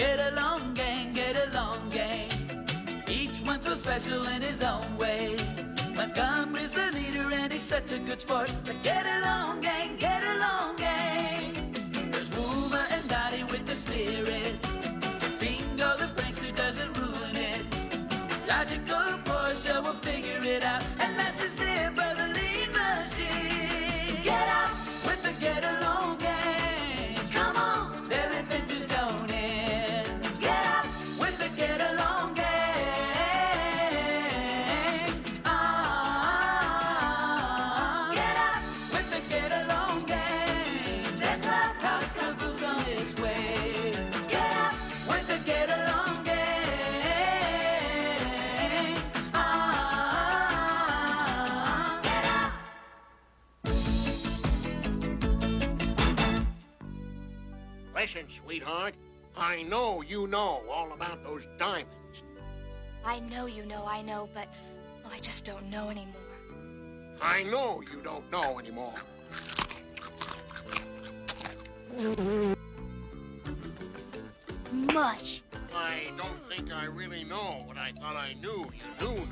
Get along, gang, get along, gang. Each one so special in his own way. Montgomery's the leader and he's such a good sport. But get along, gang, get along, gang. There's Woolma and Dotty with the spirit. Bingo, the prankster doesn't ruin it. Logical Portia will figure it out. And last is their brotherly machine. Get out with the get along, gang. Come on, their adventures don't end. Get out with the get along, gang. Get out with the get along, gang. Their clubhouse caboose on its way. Get out with the get along, gang. Get out. Listen, sweetheart. I know you know all about those diamonds. I know you know, I know, but I just don't know anymore. I know you don't know anymore. Mush. I don't think I really know what I thought I knew you knew.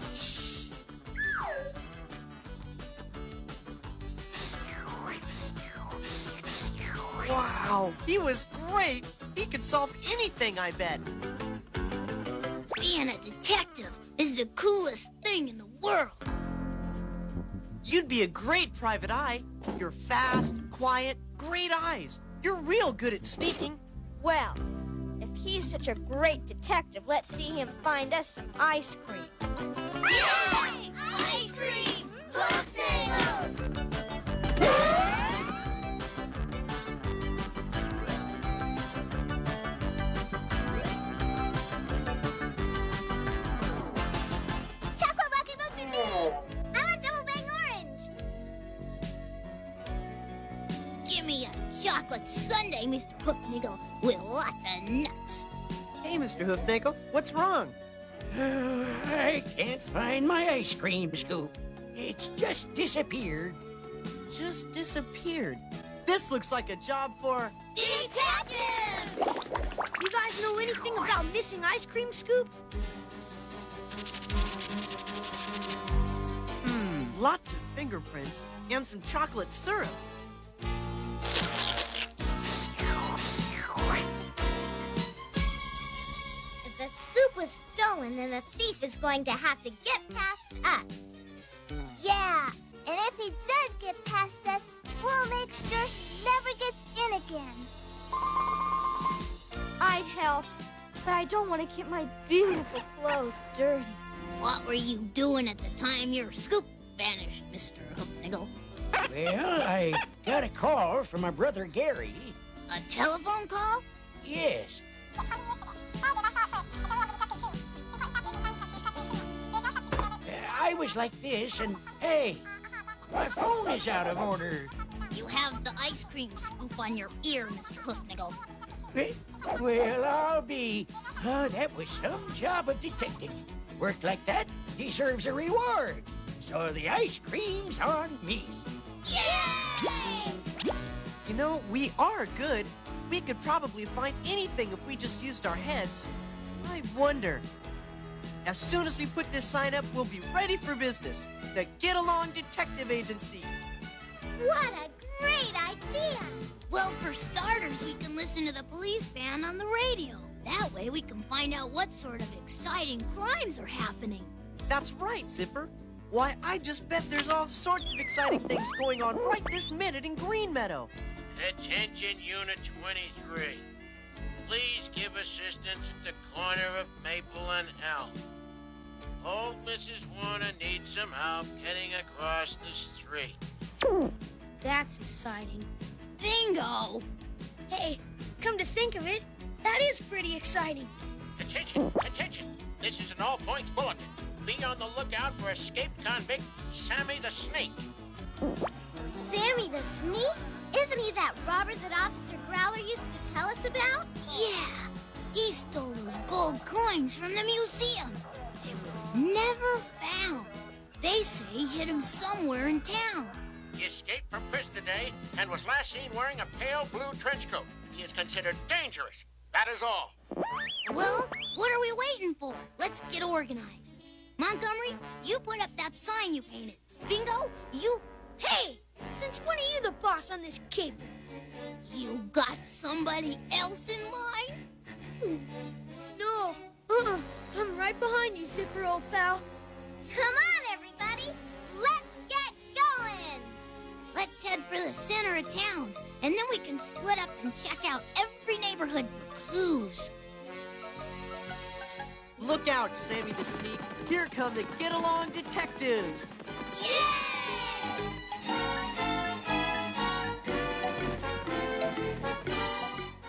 Wow, he was great. He could solve anything, I bet. Being a detective is the coolest thing in the world. You'd be a great private eye. You're fast, quiet, great eyes. You're real good at sneaking. Well, if he's such a great detective, let's see him find us some ice cream. Yay! Ice cream! Buffaloes! Chocolate Rocky Road for me! I want double bang orange! Give me a chocolate sundae, Mr. Hoofnagel, with lots of nuts. Hey, Mr. Hoofnagel, what's wrong? I can't find my ice cream scoop. It's just disappeared. Just disappeared. This looks like a job for... Detectives! You guys know anything about missing ice cream scoop? Lots of fingerprints and some chocolate syrup. If the scoop was stolen, then the thief is going to have to get past us. Yeah, and if he does get past us, we'll make sure he never gets in again. I'd help, but I don't want to get my beautiful clothes dirty. What were you doing at the time your scoop vanished, Mr. Hoofnagel? Well, I got a call from my brother Gary. A telephone call? Yes. I was like this, and hey, my phone is out of order. You have the ice cream scoop on your ear, Mr. Hoofnagel. Well, I'll be. That was some job of detecting. Work like that deserves a reward. So the ice cream's on me. Yay! You know, we are good. We could probably find anything if we just used our heads. I wonder. As soon as we put this sign up, we'll be ready for business. The Get Along Detective Agency. What a great idea! Well, for starters, we can listen to the police band on the radio. That way we can find out what sort of exciting crimes are happening. That's right, Zipper. Why, I just bet there's all sorts of exciting things going on right this minute in Green Meadow. Attention, Unit 23. Please give assistance at the corner of Maple and Elm. Old Mrs. Warner needs some help getting across the street. That's exciting. Bingo! Hey, come to think of it, that is pretty exciting. Attention, attention. This is an all-points bulletin. Be on the lookout for escaped convict Sammy the Snake. Sammy the Sneak? Isn't he that robber that Officer Growler used to tell us about? Yeah, he stole those gold coins from the museum. They were never found. They say he hid them somewhere in town. He escaped from prison today and was last seen wearing a pale blue trench coat. He is considered dangerous. That is all. Well, what are we waiting for? Let's get organized. Montgomery, you put up that sign you painted. Bingo, you... Hey! Since when are you the boss on this cape? You got somebody else in mind? No. I'm right behind you, Zipper, old pal. Come on, everybody. Let's get going. Let's head for the center of town, and then we can split up and check out every neighborhood for clues. Look out, Sammy the Sneak. Here come the get-along detectives.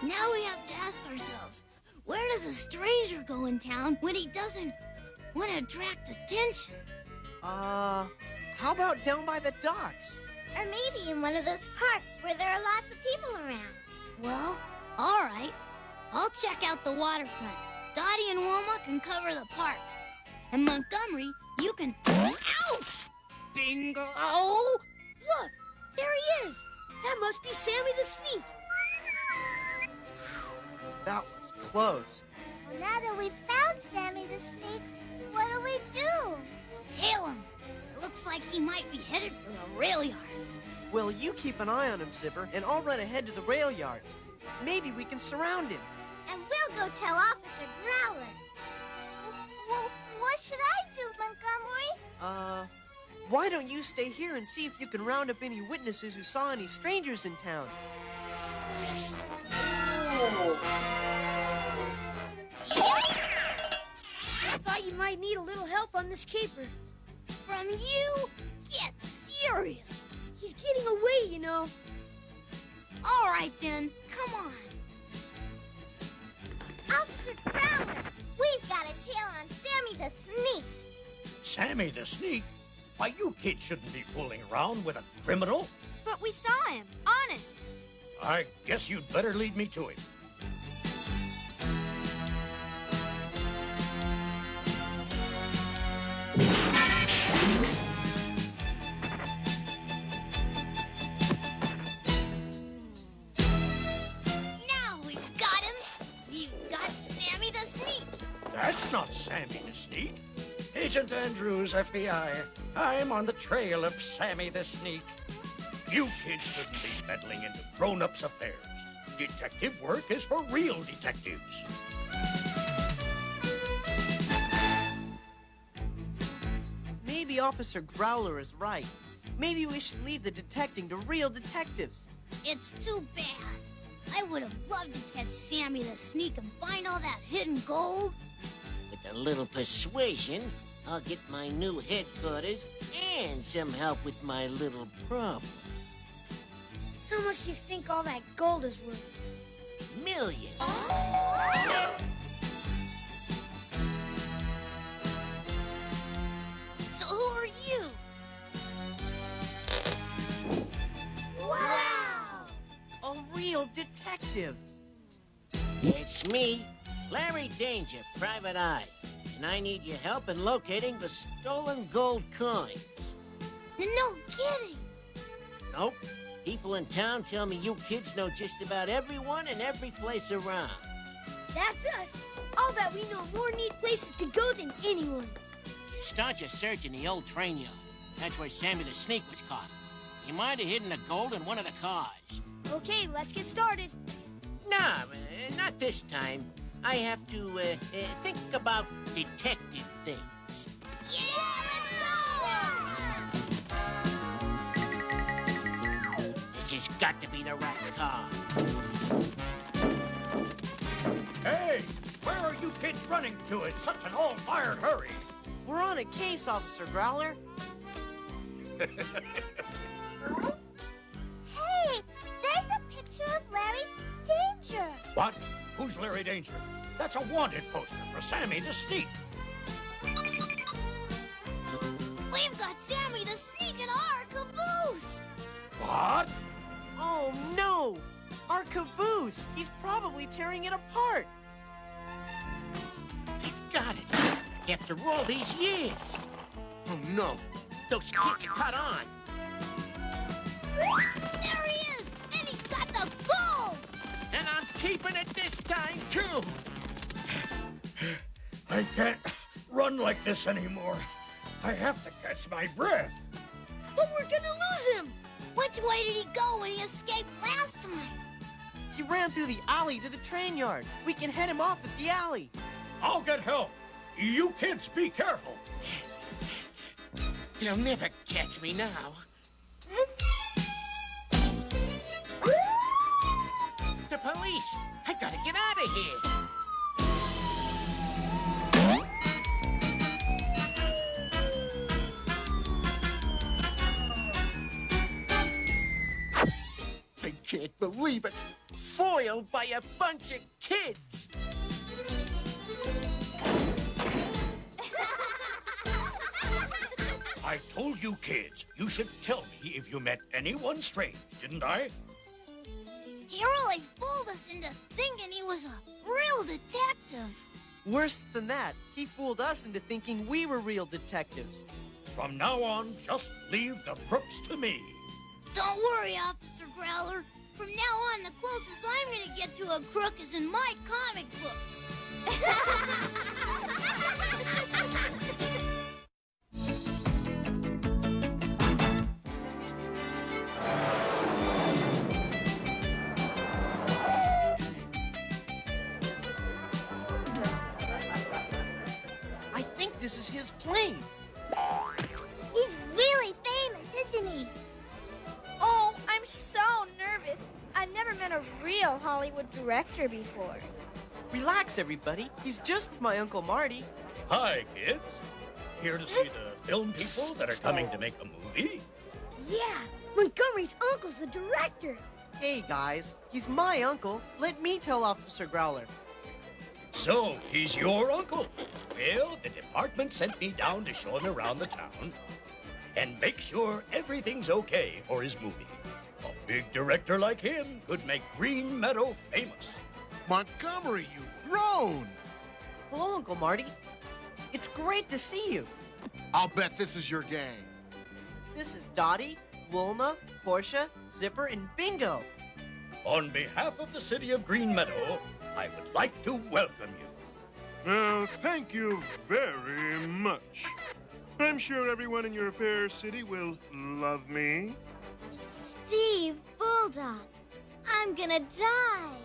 Now we have to ask ourselves, where does a stranger go in town when he doesn't want to attract attention? How about down by the docks? Or maybe in one of those parks where there are lots of people around. Well, all right. I'll check out the waterfront. Dotty and Woolma can cover the parks. And Montgomery, you can... Ouch! Bingo! Look, there he is. That must be Sammy the Sneak. That was close. Well, now that we've found Sammy the Sneak, what do we do? Tail him. It looks like he might be headed for the rail yards. Well, you keep an eye on him, Zipper, and I'll run ahead to the rail yard. Maybe we can surround him. And we'll go tell Officer Growler. Well, what should I do, Montgomery? Why don't you stay here and see if you can round up any witnesses who saw any strangers in town? I thought you might need a little help on this caper. From you? Get serious. He's getting away, you know. All right, then. Come on. Officer Growler, we've got a tail on Sammy the Sneak. Sammy the Sneak? Why, you kids shouldn't be fooling around with a criminal. But we saw him, honest. I guess you'd better lead me to him. Now we've got him. We've got Sammy the Sneak. That's not Sammy the Sneak. Agent Andrews, FBI. I'm on the trail of Sammy the Sneak. You kids shouldn't be meddling into grown-ups' affairs. Detective work is for real detectives. Maybe Officer Growler is right. Maybe we should leave the detecting to real detectives. It's too bad. I would have loved to catch Sammy the Sneak and find all that hidden gold. With a little persuasion, I'll get my new headquarters and some help with my little problem. How much do you think all that gold is worth? Millions. So who are you? Wow! A real detective. It's me, Larry Danger, Private Eye. And I need your help in locating the stolen gold coins. No kidding. Nope. People in town tell me you kids know just about everyone and every place around. That's us. I'll bet we know more neat places to go than anyone. Start your search in the old train yard. That's where Sammy the Sneak was caught. He might have hidden the gold in one of the cars. Okay, let's get started. Nah, not this time. I have to think about detective things. Yeah, let's go! This has got to be the right car. Hey, where are you kids running to in such an all-fired hurry? We're on a case, Officer Growler. Hey, there's a picture of Larry Danger. What? Who's Larry Danger? That's a wanted poster for Sammy the Sneak. We've got Sammy the Sneak in our caboose. What? Oh, no! Our caboose! He's probably tearing it apart! You've got it. After all these years. Oh, no. Those kids are caught on. There he is, and he's got the gold. And I'm keeping it this time, too. run like this anymore. I have to catch my breath. But we're gonna lose him. Which way did he go when he escaped last time? He ran through the alley to the train yard. We can head him off at the alley. I'll get help. You kids be careful. They'll never catch me now. The police! I gotta get out of here. I can't believe it. Foiled by a bunch of kids. I told you kids, you should tell me if you met anyone strange, didn't I? He really fooled us into thinking he was a real detective. Worse than that, he fooled us into thinking we were real detectives. From now on, just leave the crooks to me. Don't worry, Officer Growler. From now on, the closest I'm gonna get to a crook is in my comic books. I think this is his plane. He's really famous, isn't he? Oh, I'm so nervous. I've never met a real Hollywood director before. Relax, everybody. He's just my Uncle Marty. Hi, kids. Here to see the film people that are coming to make a movie? Yeah, Montgomery's uncle's the director. Hey, guys. He's my uncle. Let me tell Officer Growler. So, he's your uncle? Well, the department sent me down to show him around the town and make sure everything's okay for his movie. A big director like him could make Green Meadow famous. Montgomery, you've grown! Hello, Uncle Marty. It's great to see you. I'll bet this is your gang. This is Dotty, Woolma, Portia, Zipper, and Bingo. On behalf of the city of Green Meadow, I would like to welcome you. Well, thank you very much. I'm sure everyone in your fair city will love me. Steve Bulldog, I'm gonna die.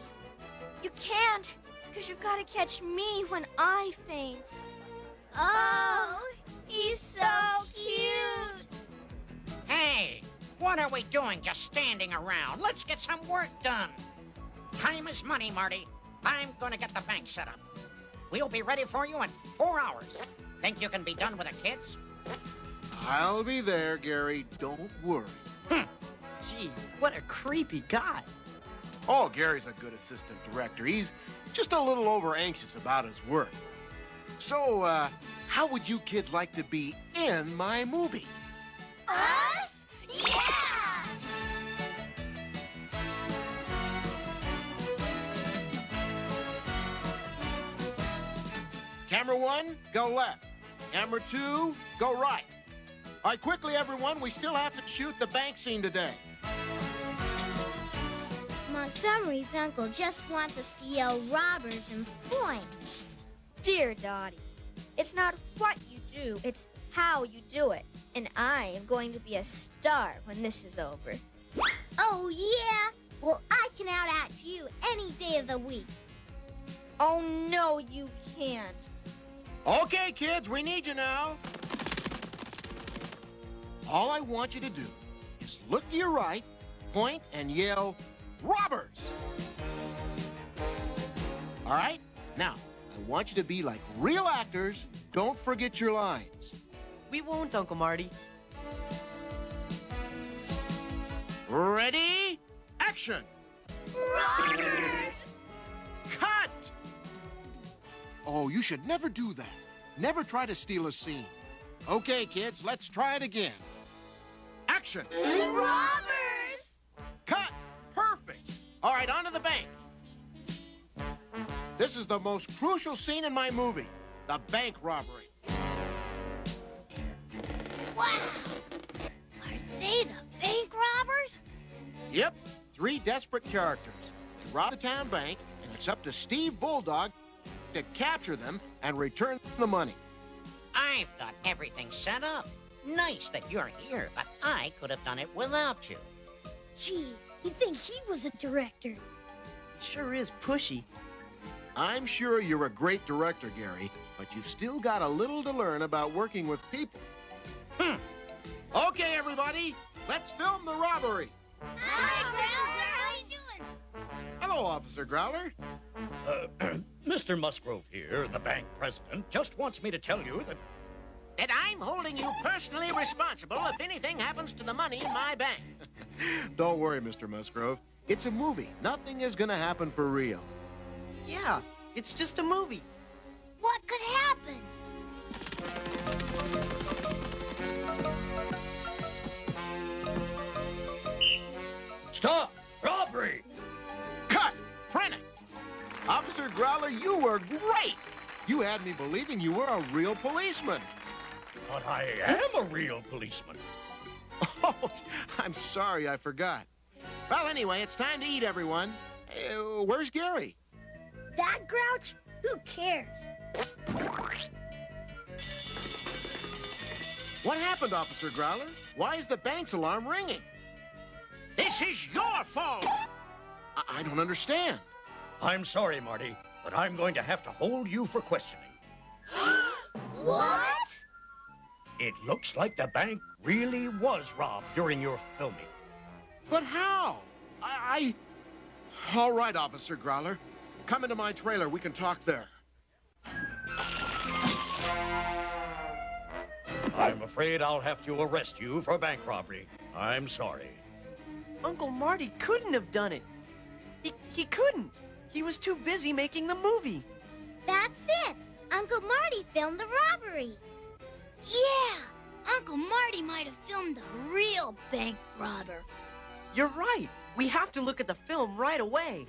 You can't, because you've got to catch me when I faint. Oh, he's so cute. Hey, what are we doing just standing around? Let's get some work done. Time is money, Marty. I'm gonna get the bank set up. We'll be ready for you in 4 hours. Think you can be done with the kids? I'll be there, Gary. Don't worry. Gee, what a creepy guy. Oh, Gary's a good assistant director. He's just a little over-anxious about his work. So, how would you kids like to be in my movie? Us? Yeah! Camera 1, go left. Camera 2, go right. All right, quickly, everyone. We still have to shoot the bank scene today. Montgomery's uncle just wants us to yell robbers and point. Dear Dottie, it's not what you do, it's how you do it. And I am going to be a star when this is over. Oh, yeah? Well, I can outact you any day of the week. Oh, no, you can't. Okay, kids, we need you now. All I want you to do is look to your right, point, and yell, robbers! All right? Now, I want you to be like real actors. Don't forget your lines. We won't, Uncle Marty. Ready? Action! Robbers! Cut! Oh, you should never do that. Never try to steal a scene. Okay, kids, let's try it again. Action! Robbers! Cut! Perfect! All right, on to the bank. This is the most crucial scene in my movie, the bank robbery. Wow! Are they the bank robbers? Yep, 3 desperate characters. They rob the town bank, and it's up to Steve Bulldog to capture them and return the money. I've got everything set up. Nice that you're here, but I could have done it without you. Gee, you'd think he was a director. It sure is pushy. I'm sure you're a great director, Gary, but you've still got a little to learn about working with people. Okay, everybody, let's film the robbery. Hi, Growler. How you doing? Hello, Officer Growler. Mr. Musgrove here, the bank president, just wants me to tell you that... That I'm holding you personally responsible if anything happens to the money in my bank. Don't worry, Mr. Musgrove. It's a movie. Nothing is going to happen for real. Yeah, it's just a movie. What could happen? Stop! Robbery! Cut! Print it! Officer Growler, you were great! You had me believing you were a real policeman. But I am a real policeman. Oh, I'm sorry, I forgot. Well, anyway, it's time to eat, everyone. Where's Gary? That grouch? Who cares? What happened, Officer Growler? Why is the bank's alarm ringing? This is your fault! I don't understand. I'm sorry, Marty, but I'm going to have to hold you for questioning. What? It looks like the bank really was robbed during your filming. But how? All right, Officer Growler. Come into my trailer. We can talk there. I'm afraid I'll have to arrest you for bank robbery. I'm sorry. Uncle Marty couldn't have done it. He couldn't. He was too busy making the movie. That's it. Uncle Marty filmed the robbery. Yeah, Uncle Marty might have filmed the real bank robber. You're right. We have to look at the film right away.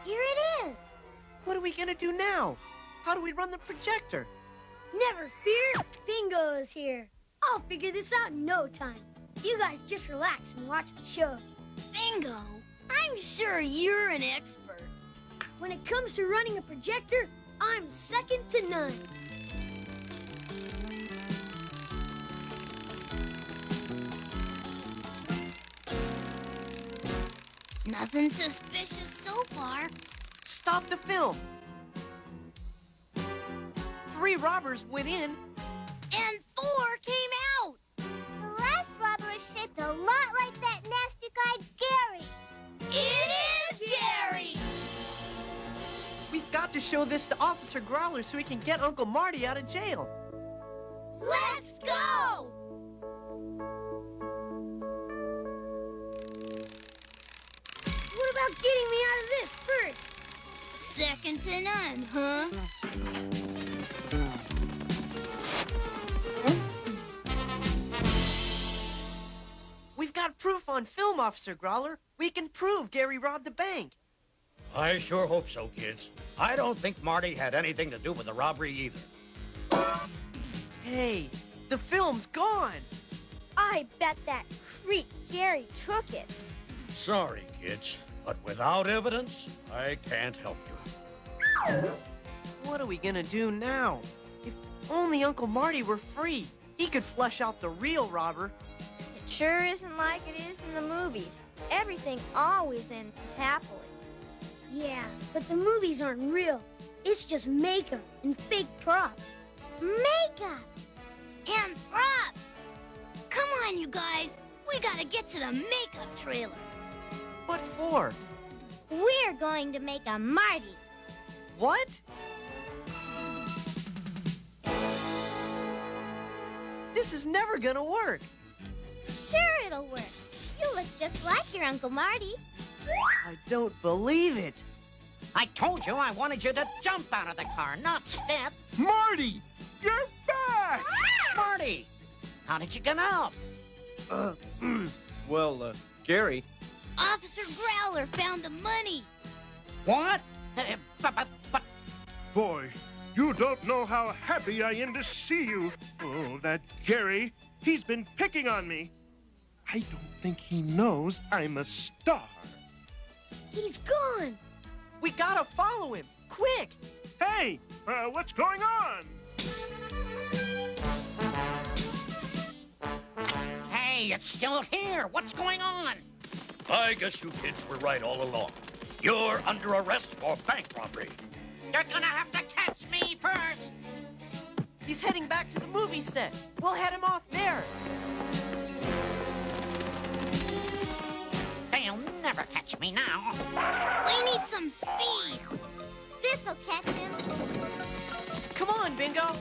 Here it is. What are we gonna do now? How do we run the projector? Never fear, Bingo is here. I'll figure this out in no time. You guys just relax and watch the show. Bingo, I'm sure you're an expert. When it comes to running a projector, I'm second to none. Nothing suspicious so far. Stop the film. 3 robbers went in. And 4 came out. The last robber is shaped a lot like that nasty guy, Gary. It is Gary! We've got to show this to Officer Growler so he can get Uncle Marty out of jail. Let's go! What about getting me out of this first? Second to none, huh? We've got proof on film, Officer Growler. We can prove Gary robbed the bank. I sure hope so, kids. I don't think Marty had anything to do with the robbery either. Hey, the film's gone. I bet that creep Gary took it. Sorry, kids, but without evidence, I can't help you. What are we gonna do now? If only Uncle Marty were free, he could flush out the real robber. It sure isn't like it is in the movies. Everything always ends happily. Yeah, but the movies aren't real. It's just makeup and fake props. Makeup! And props! Come on, you guys. We gotta get to the makeup trailer. What for? We're going to make a Marty. What? This is never gonna work. Sure it'll work. You look just like your Uncle Marty. I don't believe it. I told you I wanted you to jump out of the car, not step. Marty! You're back! Marty, how did you get out? Well, Gary. Officer Growler found the money. What? But Boy, you don't know how happy I am to see you. Oh, that Gary, he's been picking on me. I don't think he knows I'm a star. He's gone. We gotta follow him, quick! Hey, what's going on? Hey, it's still here. What's going on? I guess you kids were right all along. You're under arrest for bank robbery. You're gonna have to catch me first. He's heading back to the movie set. We'll head him off there. They'll never catch me now. We need some speed. This'll catch him. Come on, Bingo.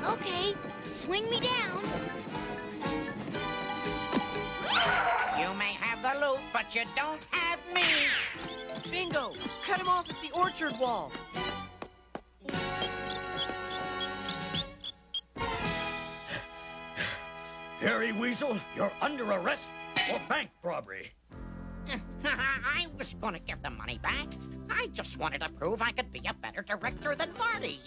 Okay, swing me down. You may have the loot, but you don't have me. Bingo, cut him off at the orchard wall. Gary Weasel, you're under arrest for bank robbery. I was gonna give the money back. I just wanted to prove I could be a better director than Marty.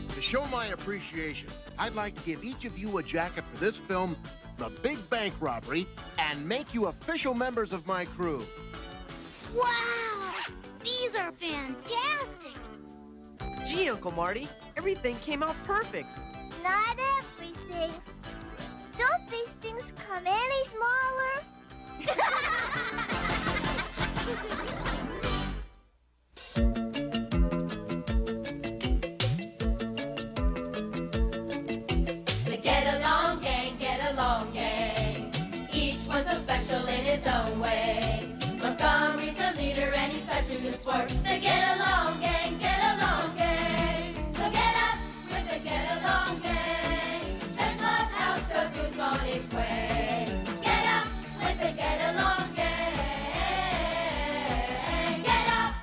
To show my appreciation, I'd like to give each of you a jacket for this film, The Big Bank Robbery, and make you official members of my crew. Wow, these are fantastic. Gee, Uncle Marty, everything came out perfect. Not everything. Don't these things come any smaller? The get along gang. Each one's so special in its own way. Montgomery's the leader and he's such a good sport. The get along gang, get along gang. So get up with the get along gang. The clubhouse caboose on its way. Get up with the get along gang. Get up.